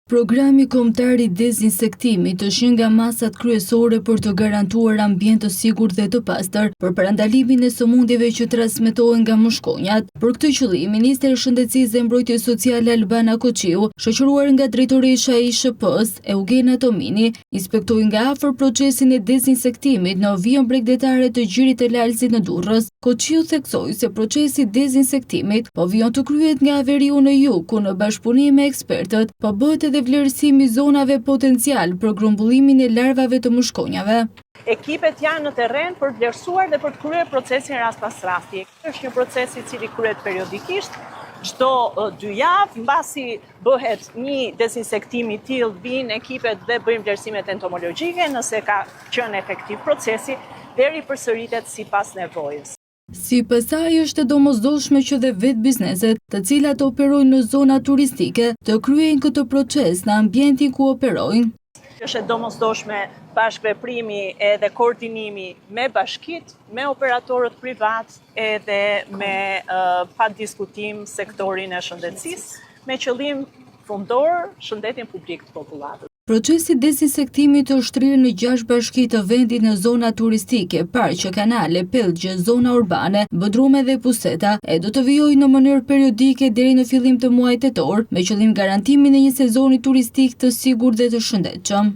Programi kombëtar i dezinsektimit është një nga masat kryesore për të garantuar ambient të sigurt dhe të pastër për parandalimin e sëmundjeve që transmetohen nga mushkonjat. Për këtë qëllim, Ministri i Shëndetësisë dhe Mbrojtjes Sociale Albana Koqiu, shoqëruar nga drejtoresha e ISHP-s, Eugena Tomini, inspektoi nga afër procesin e dezinsektimit në vijën bregdetare të Gjirit të Lalësit në Durrës. Koqiu theksoi se procesi i dezinsektimit po vijon të kryhet nga Averiu në Jug, ku në bashkëpunim me ekspertët po bëhet dhe vlerësimi zonave potencial për grumbullimin e larvave të mushkonjave. Ekipet janë në terren për vlerësuar dhe për të kryer procesin rast pas rasti. Është një proces i cili kryhet periodikisht, çdo 2 javë, mbasi bëhet një dezinsektim i tillë, vinë ekipet dhe bëjnë vlerësimet entomologjike, nëse ka qenë efektiv procesi, deri përsëritet sipas nevojës. Si pastaj është e domosdoshme që dhe vetë bizneset, të cilat operojnë në zona turistike, të kryejnë këtë proces në ambientin ku operojnë. Është e domosdoshme bashkëveprimi edhe koordinimi me bashkitë, me operatorët privat edhe me pa diskutim sektorin e shëndetësisë, me qëllim fundor shëndetin publik të popullatës. Procesi dezinsektimit është shtrirë në 6 bashki të vendit në zona turistike, parqe, kanale, pellgje, zona urbane, Bodrume dhe Puseta, e do të vijojë në mënyrë periodike deri në fillim të muajit tetor, me qëllim garantimin e një sezoni turistik të sigurt dhe të shëndetshëm.